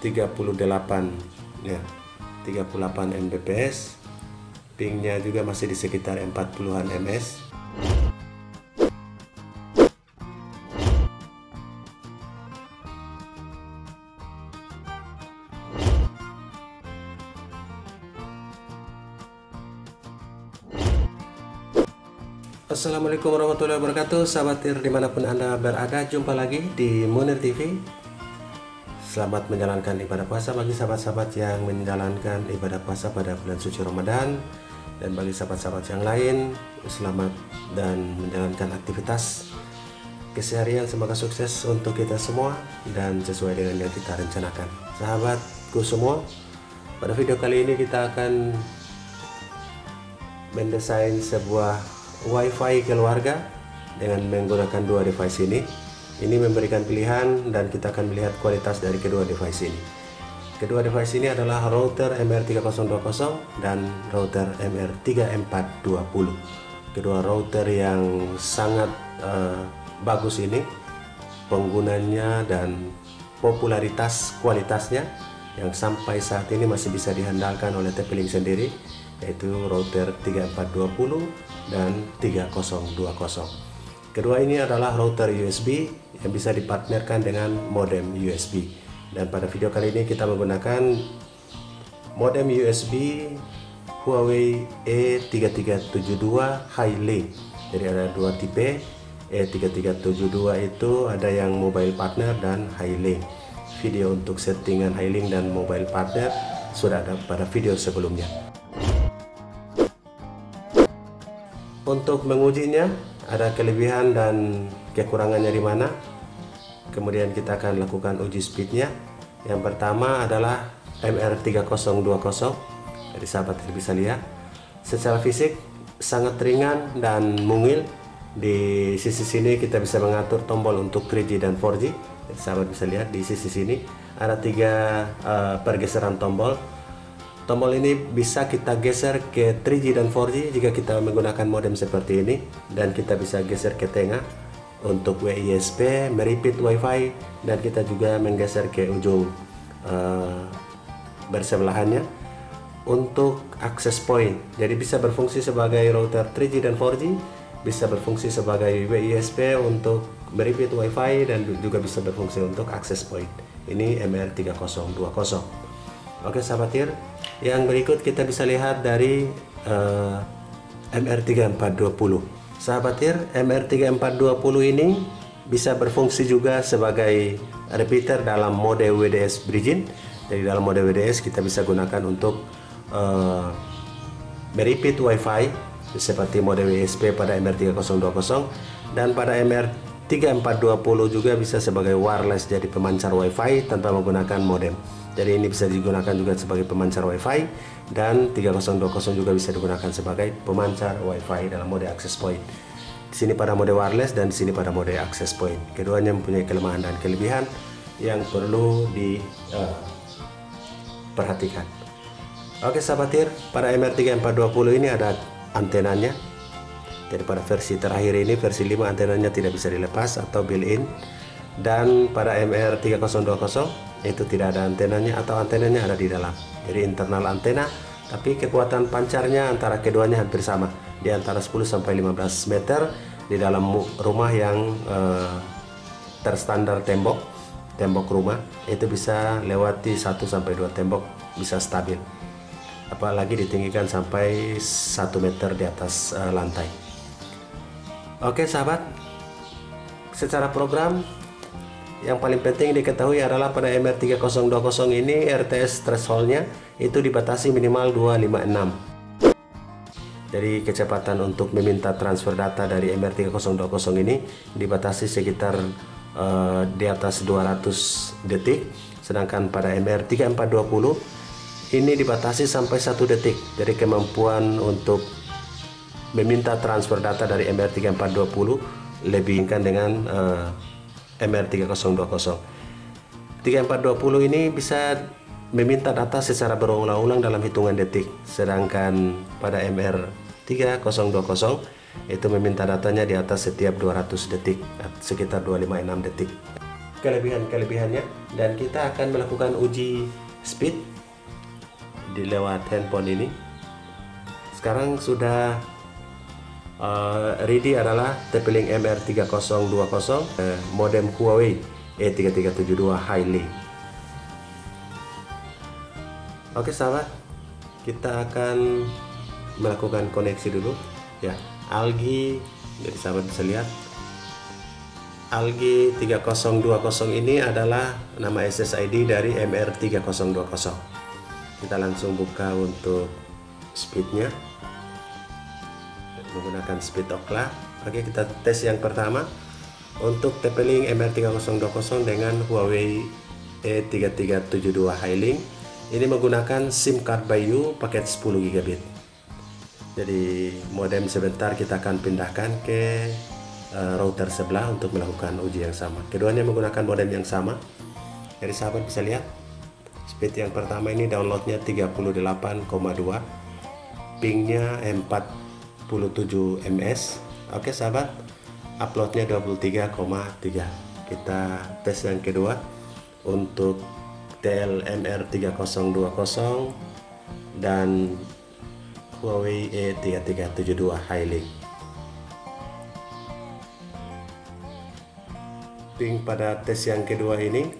38 ya, 38 Mbps. Pingnya juga masih di sekitar 40-an ms. Assalamualaikum warahmatullahi wabarakatuh, sahabat tir dimanapun Anda berada. Jumpa lagi di Munir TV. Selamat menjalankan ibadah puasa bagi sahabat-sahabat yang menjalankan ibadah puasa pada bulan suci Ramadan. Dan bagi sahabat-sahabat yang lain, selamat dan menjalankan aktivitas keseharian. Semoga sukses untuk kita semua dan sesuai dengan yang kita rencanakan. Sahabatku semua, pada video kali ini kita akan mendesain sebuah WiFi keluarga dengan menggunakan dua device ini. Ini memberikan pilihan dan kita akan melihat kualitas dari kedua device ini. Kedua device ini adalah router MR3020 dan router MR3420. Kedua router yang sangat bagus ini penggunanya dan popularitas kualitasnya yang sampai saat ini masih bisa diandalkan oleh TP-Link sendiri, yaitu router 3420 dan 3020. Kedua ini adalah router USB yang bisa dipartnerkan dengan modem USB. Dan pada video kali ini kita menggunakan modem USB Huawei E3372 Highlink. Jadi ada dua tipe E3372 itu, ada yang mobile partner dan Highlink. Video untuk settingan Highlink dan mobile partner sudah ada pada video sebelumnya. Untuk mengujinya, ada kelebihan dan kekurangannya di mana. Kemudian kita akan lakukan uji speednya. Yang pertama adalah MR3020. Jadi sahabat bisa lihat, secara fisik sangat ringan dan mungil. Di sisi sini kita bisa mengatur tombol untuk 3G dan 4G. Jadi sahabat bisa lihat di sisi sini ada 3 pergeseran tombol. Tombol ini bisa kita geser ke 3G dan 4G jika kita menggunakan modem seperti ini, dan kita bisa geser ke tengah untuk WISP, merepeat WiFi, dan kita juga menggeser ke ujung bersebelahannya untuk access point. Jadi bisa berfungsi sebagai router 3G dan 4G, bisa berfungsi sebagai WISP untuk merepeat WiFi, dan juga bisa berfungsi untuk access point. Ini MR3020. Oke sahabat tir, yang berikut kita bisa lihat dari MR3420. Sahabat tir, MR3420 ini bisa berfungsi juga sebagai repeater dalam mode WDS bridging. Jadi dalam mode WDS kita bisa gunakan untuk merepeat WiFi seperti mode WSP pada MR3020, dan pada MR3420 juga bisa sebagai wireless, jadi pemancar WiFi tanpa menggunakan modem. Jadi ini bisa digunakan juga sebagai pemancar WiFi, dan 3020 juga bisa digunakan sebagai pemancar WiFi dalam mode access point. Di sini pada mode wireless dan di sini pada mode access point. Keduanya mempunyai kelemahan dan kelebihan yang perlu diperhatikan. Oke sahabat tir, pada MR3420 ini ada antenanya. Jadi pada versi terakhir ini, versi 5, antenanya tidak bisa dilepas atau built-in. Dan pada MR3020 itu tidak ada antenanya, atau antenanya ada di dalam. Jadi internal antena, tapi kekuatan pancarnya antara keduanya hampir sama, di antara 10 sampai 15 meter di dalam rumah yang terstandar tembok rumah. Itu bisa lewati 1 sampai 2 tembok, bisa stabil. Apalagi ditinggikan sampai 1 meter di atas lantai. Oke sahabat, secara program yang paling penting diketahui adalah pada MR3020 ini RTS thresholdnya itu dibatasi minimal 256. Jadi kecepatan untuk meminta transfer data dari MR3020 ini dibatasi sekitar di atas 200 detik. Sedangkan pada MR3420 ini dibatasi sampai 1 detik. Jadi kemampuan untuk meminta transfer data dari MR3420 lebih tinggi dengan MR3020. 3420 ini bisa meminta data secara berulang-ulang dalam hitungan detik, sedangkan pada MR3020 itu meminta datanya di atas setiap 200 detik, sekitar 256 detik. kelebihan-kelebihannya, dan kita akan melakukan uji speed di lewat handphone ini. Sekarang sudah ready adalah TP-Link MR3020 modem Huawei E3372 Highlink. Oke sahabat, kita akan melakukan koneksi dulu ya. Algi, jadi sahabat bisa lihat Algi 3020 ini adalah nama SSID dari MR3020. Kita langsung buka untuk speednya menggunakan speed Ookla. Oke, kita tes yang pertama untuk TP-Link MR3020 dengan Huawei E3372 Highlink. Ini menggunakan SIM card Bayu paket 10 GB. Jadi modem sebentar kita akan pindahkan ke router sebelah untuk melakukan uji yang sama. Keduanya menggunakan modem yang sama. Jadi sahabat bisa lihat speed yang pertama ini downloadnya 38,2, pingnya 47 ms. Oke sahabat, uploadnya 23,3. Kita tes yang kedua untuk TLMR3020 dan Huawei E3372 Highlink. Ping pada tes yang kedua ini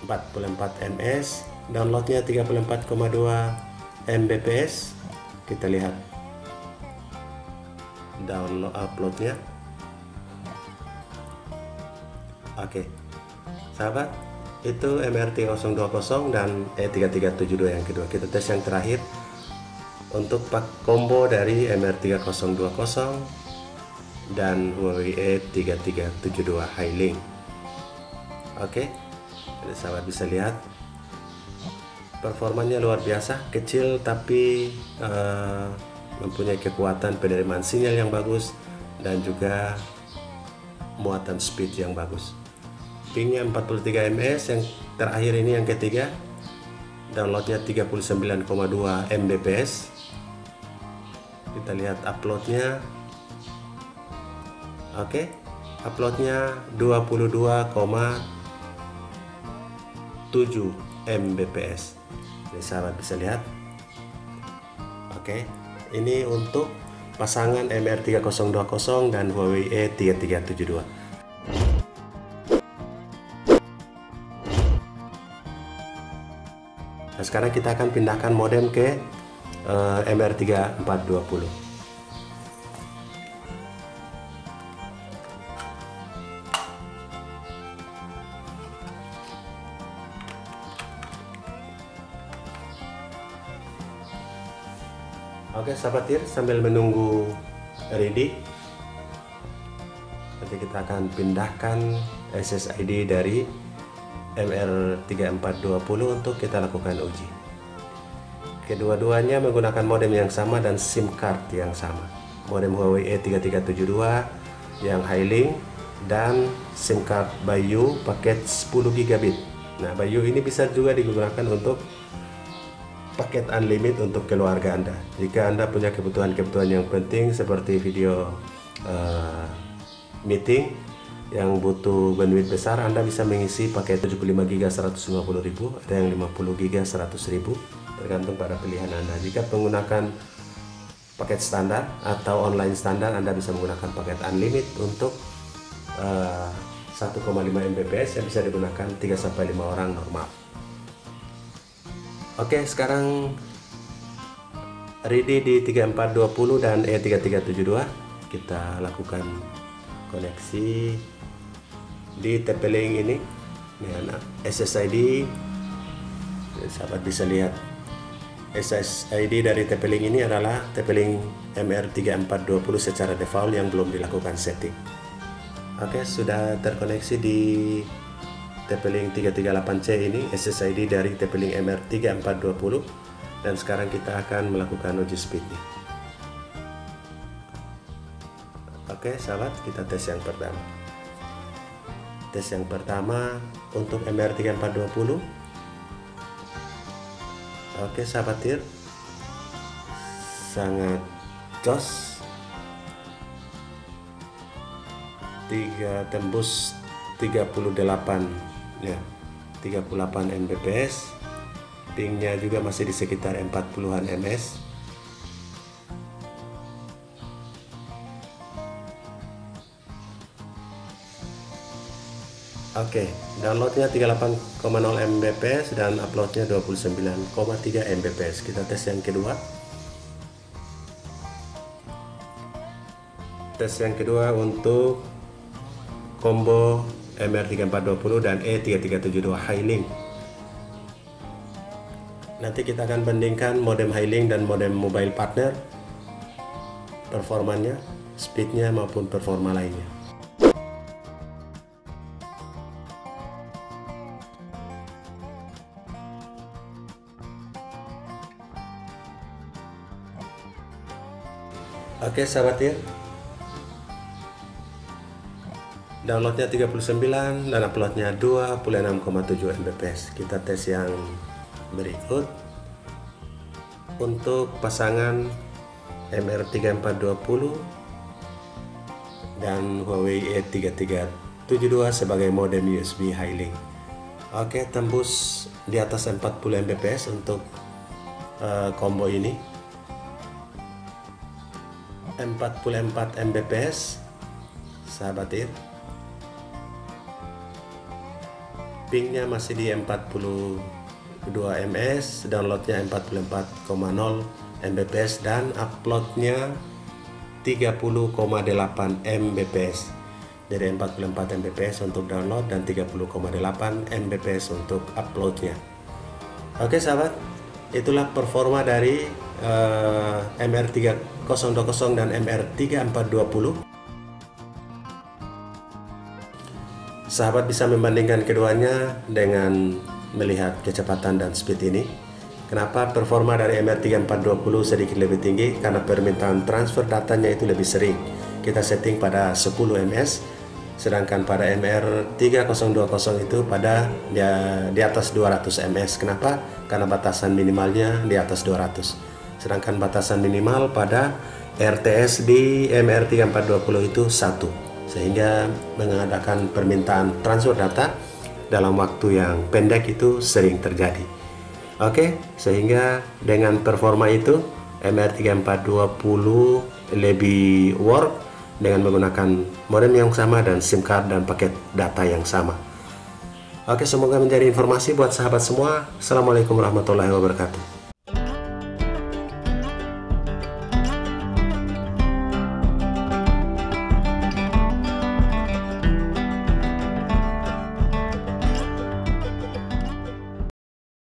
44 ms, downloadnya 34,2 Mbps. Kita lihat download uploadnya. Oke sahabat, itu MR3020 dan E3372 yang kedua. Kita tes yang terakhir untuk pak combo dari MR3020 dan Huawei E3372 Highlink. Oke, jadi sahabat bisa lihat performanya luar biasa, kecil tapi mempunyai kekuatan penerimaan sinyal yang bagus dan juga muatan speed yang bagus. Pingnya 43 ms, yang terakhir ini yang ketiga downloadnya 39,2 Mbps. Kita lihat uploadnya. Oke, uploadnya 22,7 Mbps. Jadi sahabat bisa lihat. Oke, ini untuk pasangan MR3020 dan Huawei E3372. Nah, sekarang kita akan pindahkan modem ke MR3420. Oke sahabat tir, sambil menunggu ready, nanti kita akan pindahkan SSID dari MR3420 untuk kita lakukan uji. Kedua-duanya menggunakan modem yang sama dan SIM card yang sama. Modem Huawei E3372 yang Highlink dan SIM card Bayu paket 10 GB. Nah, Bayu ini bisa juga digunakan untuk paket unlimited untuk keluarga Anda. Jika Anda punya kebutuhan-kebutuhan yang penting seperti video meeting yang butuh bandwidth besar, Anda bisa mengisi paket 75 GB 150.000, ada yang 50 GB 100.000, tergantung pada pilihan Anda. Jika menggunakan paket standar atau online standar, Anda bisa menggunakan paket unlimited untuk 1,5 Mbps yang bisa digunakan 3-5 orang normal. Oke, sekarang ready di 3420 dan E3372. Kita lakukan koneksi di TP-Link ini. Ini SSID. Sahabat bisa lihat SSID dari TP-Link ini adalah TP-Link MR3420 secara default yang belum dilakukan setting. Oke, sudah terkoneksi di TP-Link 338C ini SSID dari TP-Link MR3420, dan sekarang kita akan melakukan uji speednya. Oke sahabat, kita tes yang pertama. Tes yang pertama untuk MR3420. Oke sahabat tir, sangat jos. 3 tembus 38 ya, 38 Mbps. Pingnya juga masih di sekitar 40-an ms. Oke, downloadnya 38,0 Mbps dan uploadnya 29,3 Mbps. Kita tes yang kedua. Tes yang kedua untuk combo MR3420 dan E3372 Highlink. Nanti kita akan bandingkan modem Highlink dan modem mobile partner, performanya, speednya maupun performa lainnya. Oke sahabat ya, downloadnya 39 dan uploadnya 26,7 Mbps. Kita tes yang berikut untuk pasangan MR3420 dan Huawei E3372 sebagai modem USB Highlink. Oke, tembus di atas 40 Mbps untuk combo ini. 44 Mbps sahabat ir. Pingnya masih di 42 ms, downloadnya 44,0 Mbps dan uploadnya 30,8 Mbps. Jadi 44 Mbps untuk download dan 30,8 Mbps untuk uploadnya. Oke sahabat, itulah performa dari MR3020 dan MR3420. Sahabat bisa membandingkan keduanya dengan melihat kecepatan dan speed ini. Kenapa performa dari MR3420 sedikit lebih tinggi? Karena permintaan transfer datanya itu lebih sering. Kita setting pada 10 ms, sedangkan pada MR3020 itu pada di atas 200 ms. Kenapa? Karena batasan minimalnya di atas 200. Sedangkan batasan minimal pada RTS di MR3420 itu 1, sehingga mengadakan permintaan transfer data dalam waktu yang pendek itu sering terjadi. Oke, sehingga dengan performa itu MR3420 lebih work dengan menggunakan modem yang sama dan SIM card dan paket data yang sama. Oke, semoga menjadi informasi buat sahabat semua. Assalamualaikum warahmatullahi wabarakatuh.